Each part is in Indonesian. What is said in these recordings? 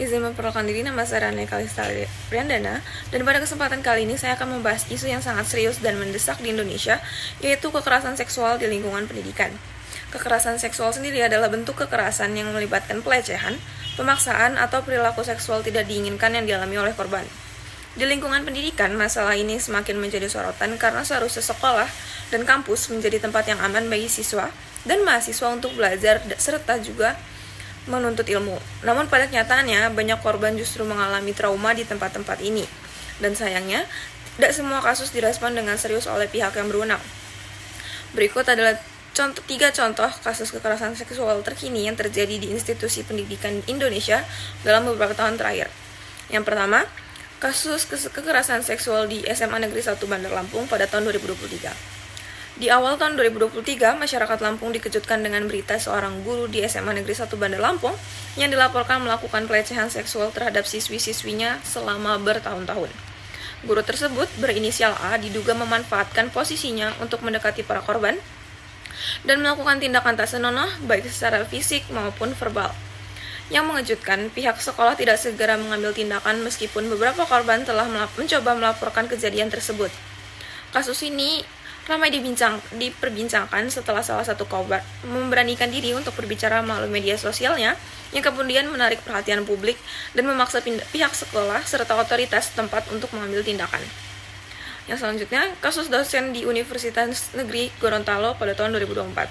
Izin memperkenalkan diri, nama saya Rane Kalista Priandana, dan pada kesempatan kali ini saya akan membahas isu yang sangat serius dan mendesak di Indonesia, yaitu kekerasan seksual di lingkungan pendidikan. Kekerasan seksual sendiri adalah bentuk kekerasan yang melibatkan pelecehan, pemaksaan, atau perilaku seksual tidak diinginkan yang dialami oleh korban. Di lingkungan pendidikan, masalah ini semakin menjadi sorotan karena seharusnya sekolah dan kampus menjadi tempat yang aman bagi siswa dan mahasiswa untuk belajar serta juga menuntut ilmu. Namun pada kenyataannya, banyak korban justru mengalami trauma di tempat-tempat ini. Dan sayangnya, tidak semua kasus direspon dengan serius oleh pihak yang berwenang. Berikut adalah tiga contoh kasus kekerasan seksual terkini yang terjadi di institusi pendidikan Indonesia dalam beberapa tahun terakhir. Yang pertama, kasus kekerasan seksual di SMA Negeri 1 Bandar Lampung pada tahun 2023. Di awal tahun 2023, masyarakat Lampung dikejutkan dengan berita seorang guru di SMA Negeri 1 Bandar Lampung yang dilaporkan melakukan pelecehan seksual terhadap siswi-siswinya selama bertahun-tahun. Guru tersebut berinisial A diduga memanfaatkan posisinya untuk mendekati para korban dan melakukan tindakan tak senonoh baik secara fisik maupun verbal. Yang mengejutkan, pihak sekolah tidak segera mengambil tindakan meskipun beberapa korban telah mencoba melaporkan kejadian tersebut. Kasus ini ramai diperbincangkan setelah salah satu korban memberanikan diri untuk berbicara melalui media sosialnya yang kemudian menarik perhatian publik dan memaksa pihak sekolah serta otoritas setempat untuk mengambil tindakan. Yang selanjutnya, kasus dosen di Universitas Negeri Gorontalo pada tahun 2024.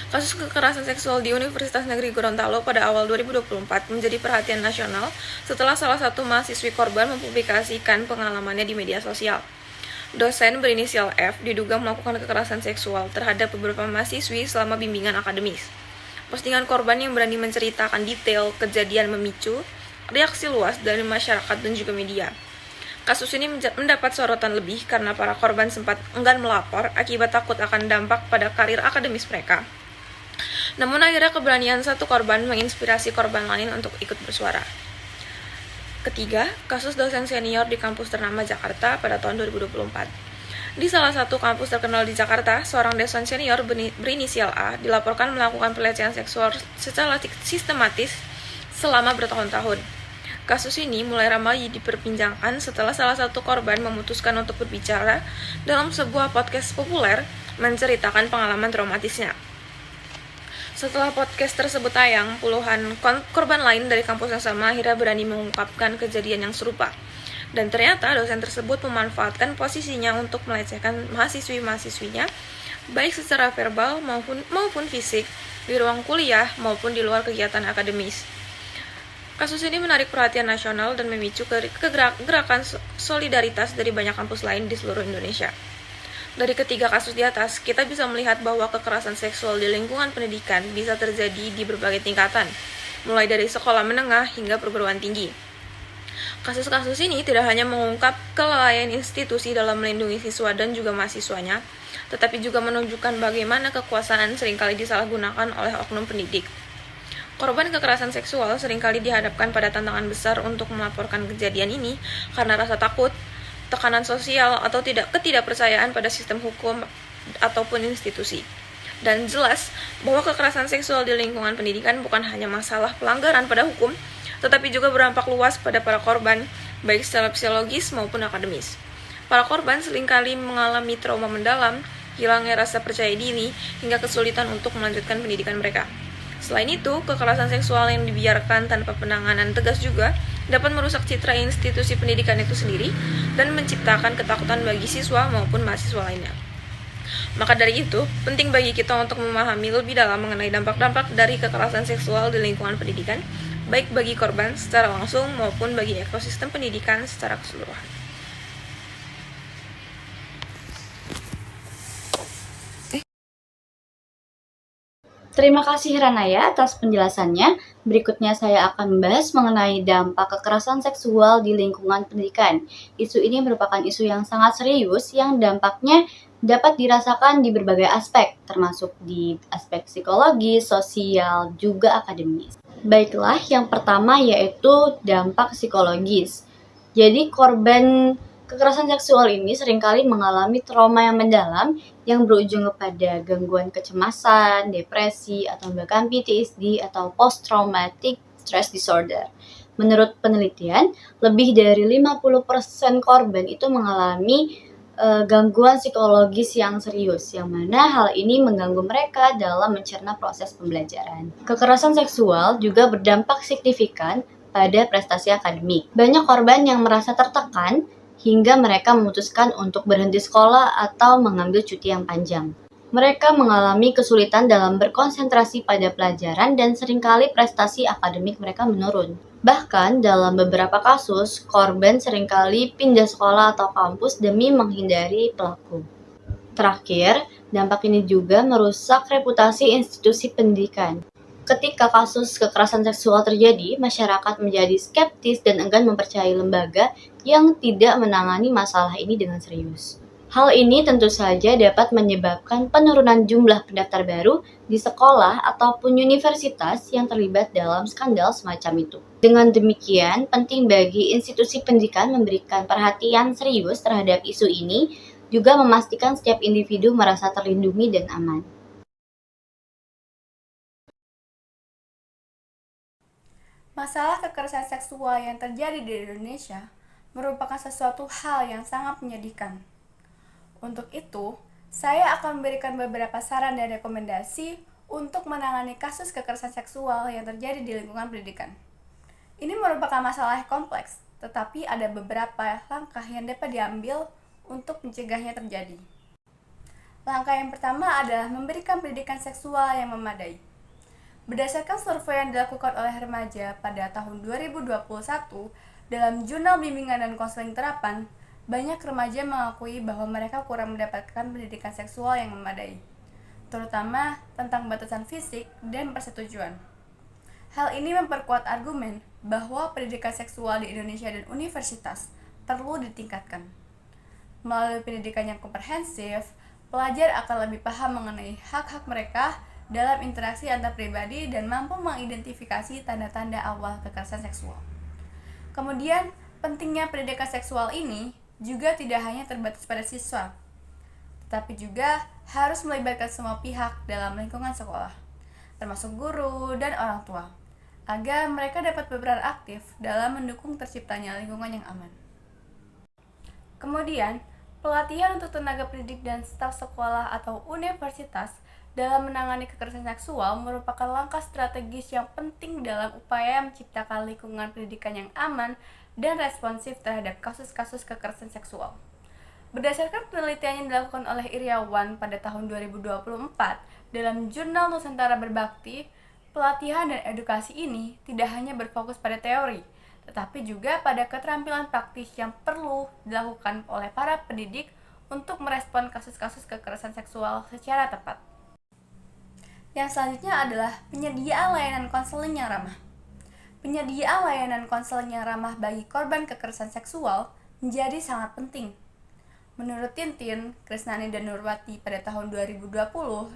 Kasus kekerasan seksual di Universitas Negeri Gorontalo pada awal 2024 menjadi perhatian nasional setelah salah satu mahasiswi korban mempublikasikan pengalamannya di media sosial. Dosen berinisial F diduga melakukan kekerasan seksual terhadap beberapa mahasiswi selama bimbingan akademis. Postingan korban yang berani menceritakan detail kejadian memicu reaksi luas dari masyarakat dan juga media. Kasus ini mendapat sorotan lebih karena para korban sempat enggan melapor akibat takut akan dampak pada karir akademis mereka. Namun akhirnya keberanian satu korban menginspirasi korban lain untuk ikut bersuara. Ketiga, kasus dosen senior di kampus ternama Jakarta pada tahun 2024. Di salah satu kampus terkenal di Jakarta, seorang dosen senior berinisial A dilaporkan melakukan pelecehan seksual secara sistematis selama bertahun-tahun. Kasus ini mulai ramai diperbincangkan setelah salah satu korban memutuskan untuk berbicara dalam sebuah podcast populer menceritakan pengalaman traumatisnya. Setelah podcast tersebut tayang, puluhan korban lain dari kampus yang sama akhirnya berani mengungkapkan kejadian yang serupa. Dan ternyata dosen tersebut memanfaatkan posisinya untuk melecehkan mahasiswi-mahasiswinya, baik secara verbal maupun fisik, di ruang kuliah maupun di luar kegiatan akademis. Kasus ini menarik perhatian nasional dan memicu gerakan solidaritas dari banyak kampus lain di seluruh Indonesia. Dari ketiga kasus di atas, kita bisa melihat bahwa kekerasan seksual di lingkungan pendidikan bisa terjadi di berbagai tingkatan, mulai dari sekolah menengah hingga perguruan tinggi. Kasus-kasus ini tidak hanya mengungkap kelalaian institusi dalam melindungi siswa dan juga mahasiswanya, tetapi juga menunjukkan bagaimana kekuasaan seringkali disalahgunakan oleh oknum pendidik. Korban kekerasan seksual seringkali dihadapkan pada tantangan besar untuk melaporkan kejadian ini karena rasa takut, tekanan sosial, atau ketidakpercayaan pada sistem hukum ataupun institusi. Dan jelas bahwa kekerasan seksual di lingkungan pendidikan bukan hanya masalah pelanggaran pada hukum, tetapi juga berdampak luas pada para korban, baik secara psikologis maupun akademis. Para korban seringkali mengalami trauma mendalam, hilangnya rasa percaya diri, hingga kesulitan untuk melanjutkan pendidikan mereka. Selain itu, kekerasan seksual yang dibiarkan tanpa penanganan tegas juga dapat merusak citra institusi pendidikan itu sendiri dan menciptakan ketakutan bagi siswa maupun mahasiswa lainnya. Maka dari itu, penting bagi kita untuk memahami lebih dalam mengenai dampak-dampak dari kekerasan seksual di lingkungan pendidikan, baik bagi korban secara langsung maupun bagi ekosistem pendidikan secara keseluruhan. Terima kasih Ranaya atas penjelasannya. Berikutnya saya akan membahas mengenai dampak kekerasan seksual di lingkungan pendidikan. Isu ini merupakan isu yang sangat serius yang dampaknya dapat dirasakan di berbagai aspek, termasuk di aspek psikologi, sosial, juga akademis. Baiklah, yang pertama yaitu dampak psikologis. Jadi korban kekerasan seksual ini seringkali mengalami trauma yang mendalam yang berujung kepada gangguan kecemasan, depresi, atau bahkan PTSD atau post traumatic stress disorder. Menurut penelitian, lebih dari 50% korban itu mengalami gangguan psikologis yang serius, yang mana hal ini mengganggu mereka dalam mencerna proses pembelajaran. Kekerasan seksual juga berdampak signifikan pada prestasi akademik. Banyak korban yang merasa tertekan hingga mereka memutuskan untuk berhenti sekolah atau mengambil cuti yang panjang. Mereka mengalami kesulitan dalam berkonsentrasi pada pelajaran dan seringkali prestasi akademik mereka menurun. Bahkan dalam beberapa kasus, korban seringkali pindah sekolah atau kampus demi menghindari pelaku. Terakhir, dampak ini juga merusak reputasi institusi pendidikan. Ketika kasus kekerasan seksual terjadi, masyarakat menjadi skeptis dan enggan mempercayai lembaga yang tidak menangani masalah ini dengan serius. Hal ini tentu saja dapat menyebabkan penurunan jumlah pendaftar baru di sekolah ataupun universitas yang terlibat dalam skandal semacam itu. Dengan demikian, penting bagi institusi pendidikan memberikan perhatian serius terhadap isu ini, juga memastikan setiap individu merasa terlindungi dan aman. Masalah kekerasan seksual yang terjadi di Indonesia merupakan sesuatu hal yang sangat menyedihkan. Untuk itu, saya akan memberikan beberapa saran dan rekomendasi untuk menangani kasus kekerasan seksual yang terjadi di lingkungan pendidikan. Ini merupakan masalah yang kompleks, tetapi ada beberapa langkah yang dapat diambil untuk mencegahnya terjadi. Langkah yang pertama adalah memberikan pendidikan seksual yang memadai. Berdasarkan survei yang dilakukan oleh remaja pada tahun 2021 dalam Jurnal Bimbingan dan Konseling Terapan, banyak remaja mengakui bahwa mereka kurang mendapatkan pendidikan seksual yang memadai, terutama tentang batasan fisik dan persetujuan. Hal ini memperkuat argumen bahwa pendidikan seksual di Indonesia dan universitas perlu ditingkatkan. Melalui pendidikan yang komprehensif, pelajar akan lebih paham mengenai hak-hak mereka dalam interaksi antar pribadi dan mampu mengidentifikasi tanda-tanda awal kekerasan seksual. Kemudian, pentingnya pendidikan seksual ini juga tidak hanya terbatas pada siswa, tetapi juga harus melibatkan semua pihak dalam lingkungan sekolah, termasuk guru dan orang tua, agar mereka dapat berperan aktif dalam mendukung terciptanya lingkungan yang aman. Kemudian, pelatihan untuk tenaga pendidik dan staf sekolah atau universitas dalam menangani kekerasan seksual merupakan langkah strategis yang penting dalam upaya menciptakan lingkungan pendidikan yang aman dan responsif terhadap kasus-kasus kekerasan seksual. Berdasarkan penelitian yang dilakukan oleh Iriawan pada tahun 2024 dalam Jurnal Nusantara Berbakti, pelatihan dan edukasi ini tidak hanya berfokus pada teori, tetapi juga pada keterampilan praktis yang perlu dilakukan oleh para pendidik untuk merespon kasus-kasus kekerasan seksual secara tepat. Yang selanjutnya adalah penyediaan layanan konseling yang ramah. Penyediaan layanan konseling yang ramah bagi korban kekerasan seksual menjadi sangat penting. Menurut Tintin, Krisnani dan Nurwati pada tahun 2020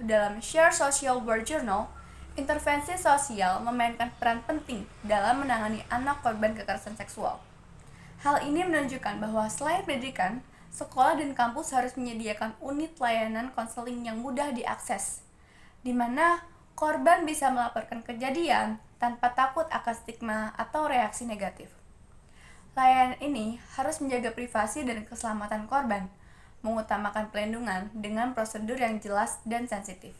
dalam Share Social Work Journal, intervensi sosial memainkan peran penting dalam menangani anak korban kekerasan seksual. Hal ini menunjukkan bahwa selain pendidikan, sekolah dan kampus harus menyediakan unit layanan konseling yang mudah diakses, di mana korban bisa melaporkan kejadian tanpa takut akan stigma atau reaksi negatif. Layanan ini harus menjaga privasi dan keselamatan korban, mengutamakan pelindungan dengan prosedur yang jelas dan sensitif.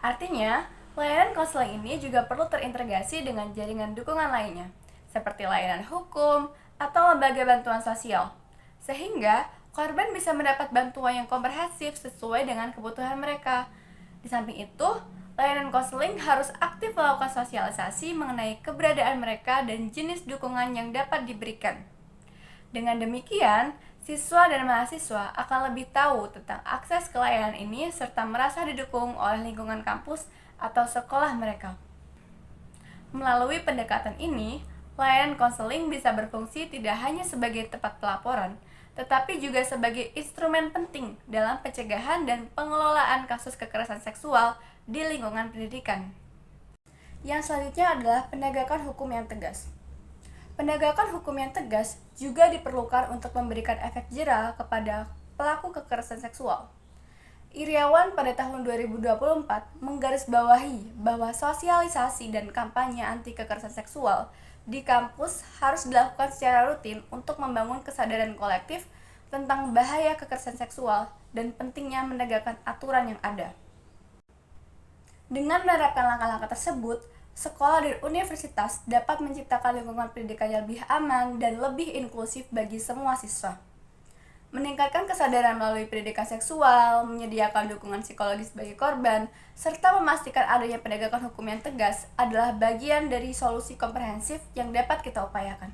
Artinya, layanan konseling ini juga perlu terintegrasi dengan jaringan dukungan lainnya, seperti layanan hukum atau lembaga bantuan sosial, sehingga korban bisa mendapat bantuan yang komprehensif sesuai dengan kebutuhan mereka. Di samping itu, layanan konseling harus aktif melakukan sosialisasi mengenai keberadaan mereka dan jenis dukungan yang dapat diberikan. Dengan demikian, siswa dan mahasiswa akan lebih tahu tentang akses ke layanan ini serta merasa didukung oleh lingkungan kampus atau sekolah mereka. Melalui pendekatan ini, layanan konseling bisa berfungsi tidak hanya sebagai tempat pelaporan, tetapi juga sebagai instrumen penting dalam pencegahan dan pengelolaan kasus kekerasan seksual di lingkungan pendidikan. Yang selanjutnya adalah penegakan hukum yang tegas. Penegakan hukum yang tegas juga diperlukan untuk memberikan efek jera kepada pelaku kekerasan seksual. Iriawan pada tahun 2024 menggarisbawahi bahwa sosialisasi dan kampanye anti kekerasan seksual di kampus harus dilakukan secara rutin untuk membangun kesadaran kolektif tentang bahaya kekerasan seksual dan pentingnya menegakkan aturan yang ada. Dengan menerapkan langkah-langkah tersebut, sekolah dan universitas dapat menciptakan lingkungan pendidikan yang lebih aman dan lebih inklusif bagi semua siswa. Meningkatkan kesadaran melalui pendidikan seksual, menyediakan dukungan psikologis bagi korban, serta memastikan adanya penegakan hukum yang tegas adalah bagian dari solusi komprehensif yang dapat kita upayakan.